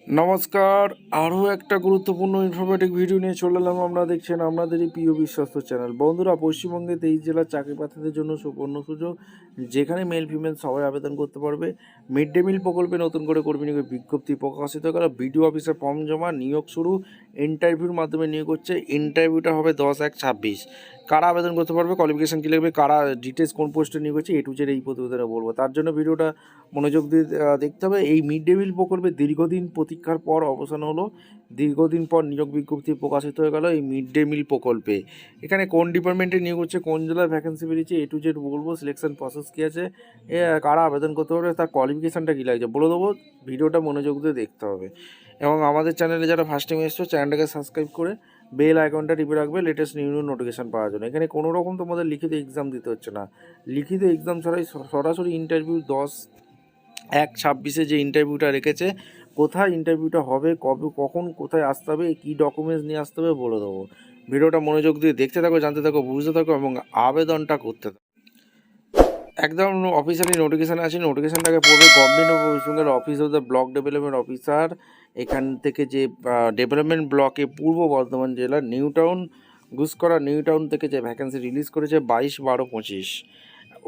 নমস্কার, আরও একটা গুরুত্বপূর্ণ ইনফরমেটিভ ভিডিও নিয়ে চলে এলাম। আমরা দেখছেন আপনাদেরই প্রিয় বিশ্বস্ত চ্যানেল। বন্ধুরা, পশ্চিমবঙ্গে 23 জেলার চাকরি প্রার্থীদের জন্য সুবর্ণ সুযোগ, যেখানে মেল ফিমেল সবাই আবেদন করতে পারবে। মিড ডে মিল প্রকল্পে নতুন করে কর্মী নিয়োগের বিজ্ঞপ্তি প্রকাশিত করা, বিডিও অফিসে ফর্ম জমা, নিয়োগ শুরু, ইন্টারভিউর মাধ্যমে নিয়োগ হচ্ছে। ইন্টারভিউটা হবে 10/1/26। কারা আবেদন করতে পারবে, কোয়ালিফিকেশান কী লাগবে, কারা ডিটেলস কোন পোস্টে নিয়োগ হচ্ছে, এ টু জেড এই প্রতিবেদনে বলবো। তার জন্য ভিডিওটা মনোযোগ দিয়ে দেখতে হবে। এই মিড ডে মিল প্রকল্পে দীর্ঘদিন প্রতীক্ষার পর অবসান হলো। দীর্ঘদিন পর নিয়োগ বিজ্ঞপ্তি প্রকাশিত হয়ে গেল এই মিড ডে মিল প্রকল্পে। এখানে কোন ডিপার্টমেন্টে নিয়োগ হচ্ছে, কোন জেলায় ভ্যাকেন্সি বেরিয়েছে, এ টু জেড বলবো। সিলেকশন প্রসেস কী আছে, কারা আবেদন করতে পারবে, তার কোয়ালিফিকেশানটা কী লাগছে বলে দেবো। ভিডিওটা মনোযোগ দিয়ে দেখতে হবে। এবং আমাদের চ্যানেলে যারা ফার্স্ট টাইম এসছো, চ্যানেলটাকে সাবস্ক্রাইব করে বেল আইকনটা টিপে রাখবে লেটেস্ট নিউ নোটিফিকেশান পাওয়ার জন্য। এখানে কোনো রকম তোমাদের লিখিত এক্সাম দিতে হচ্ছে না। লিখিত এক্সাম ছাড়াই সরাসরি ইন্টারভিউ 10/1/26 যে ইন্টারভিউটা রেখেছে। কোথায় ইন্টারভিউটা হবে, কবে, কখন, কোথায় আসতে হবে, কী ডকুমেন্টস নিয়ে আসতে হবে বলে দেবো। ভিডিওটা মনোযোগ দিয়ে দেখতে থাকো, জানতে থাকো, বুঝতে থাকো এবং আবেদনটা করতে থাকো। একদম অফিসিয়ালি নোটিফিকেশান আছে, নোটিফিকেশানটাকে পড়বে। Government of West Bengal office of the block development officer, এখান থেকে যে ডেভেলপমেন্ট ব্লকে পূর্ব বর্ধমান জেলার new town, Guskara new town থেকে যে ভ্যাকেন্সি রিলিজ করেছে 22/12/25।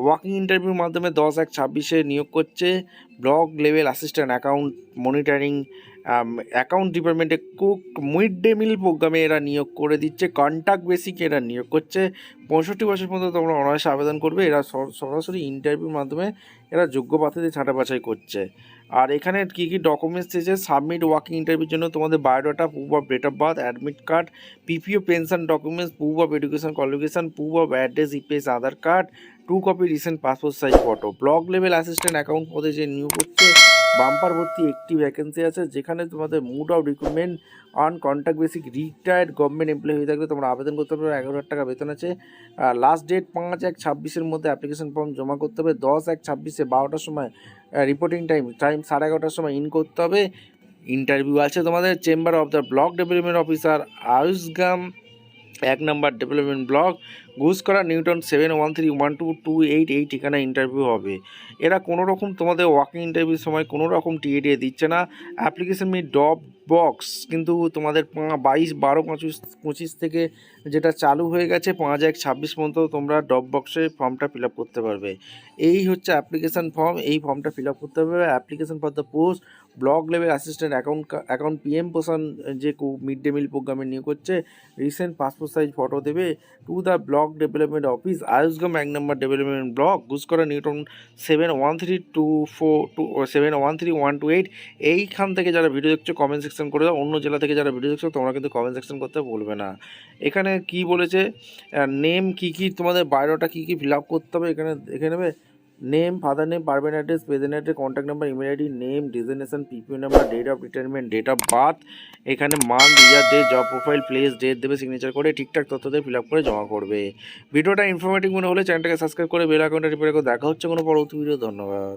ওয়াকিং ইন্টারভিউর মাধ্যমে 10/1/26 নিয়োগ করছে। Block level assistant account monitoring, account ডিপার্টমেন্টে কুক, মিড ডে মিল প্রোগ্রামে এরা নিয়োগ করে দিচ্ছে। কন্ট্যাক্ট বেসিকে এরা নিয়োগ করছে। 65 বছর পর্যন্ত তোমরা অনায়াসে আবেদন করবে। এরা সরাসরি ইন্টারভিউর মাধ্যমে এরা যোগ্য প্রার্থীদের ছাঁটা বাছাই করছে। আর এখানে কী কী ডকুমেন্টস দিয়েছে, সাবমিট ওয়াকিং ইন্টারভিউর জন্য তোমাদের biodata, proof of date of birth, admit card, PPO pension documents, proof of education qualification, proof of address, EPS Aadhaar card, 2 copy recent passport size photo. Block level assistant account পদে যে নিয়োগ হচ্ছে, bumper ভর্তি একটি vacancy আছে, যেখানে তোমাদের mode of recruitment on contact basic retired government employee হয়ে থাকলে তোমরা আবেদন করতে পারবে। 11,000 টাকা বেতন আছে। লাস্ট ডেট 5/1/26 মধ্যে অ্যাপ্লিকেশন ফর্ম জমা করতে হবে। 10/1/26 12টার সময় রিপোর্টিং টাইম 11:30টার সময় ইন করতে হবে। ইন্টারভিউ আছে তোমাদের chamber of the block development officer, Ausgram 1 number development block, Guskara নিউটন 71312288 এই ঠিকানা ইন্টারভিউ হবে। এরা কোনো রকম তোমাদের ওয়াকিং ইন্টারভিউর সময় কোনো রকম টিএ দিচ্ছে না। অ্যাপ্লিকেশন মি ড্রপ বক্স কিন্তু তোমাদের 22/12/25 থেকে যেটা চালু হয়ে গেছে, 5/1/26 পর্যন্ত তোমরা ড্রপ বক্সে ফর্মটা ফিল আপ করতে পারবে। এই হচ্ছে অ্যাপ্লিকেশান ফর্ম, এই ফর্মটা ফিল আপ করতে হবে। Application for the post block level assistant account PM Poshan, যে মিড ডে মিল প্রোগ্রামে নিয়োগ করছে। রিসেন্ট পাসপোর্ট সাইজ ফটো দেবে to the block development office, Ausgram 1 number development block, Guskara নিউটন 71324713 এইখান থেকে যারা ভিডিও দেখছো কমেন্ট সেকশন করে দাও। অন্য জেলা থেকে যারা ভিডিও দেখছো তোমরা কিন্তু কমেন্ট সেকশন করতে বলবে না। এখানে কি বলেছে, নেম কী কী, তোমাদের বায়োডাটা কী কী ফিল আপ করতে হবে এখানে দেখে নেবে। Name, father name, permanent address, present address, contact number, email ID, name, designation, PPO number, date of retirement, date of birth, এখানে month, year, day, job profile, place, date দেবে, signature করে ঠিকঠাক তথ্য দিয়ে ফিল আপ করে জমা করবে। ভিডিওটা ইনফরমেটিভ মনে হলে চ্যানেলটাকে সাবস্ক্রাইব করে বেল আইকনটা টিপে রাখো। দেখা হচ্ছে কোনো পরবর্তী ভিডিও। ধন্যবাদ।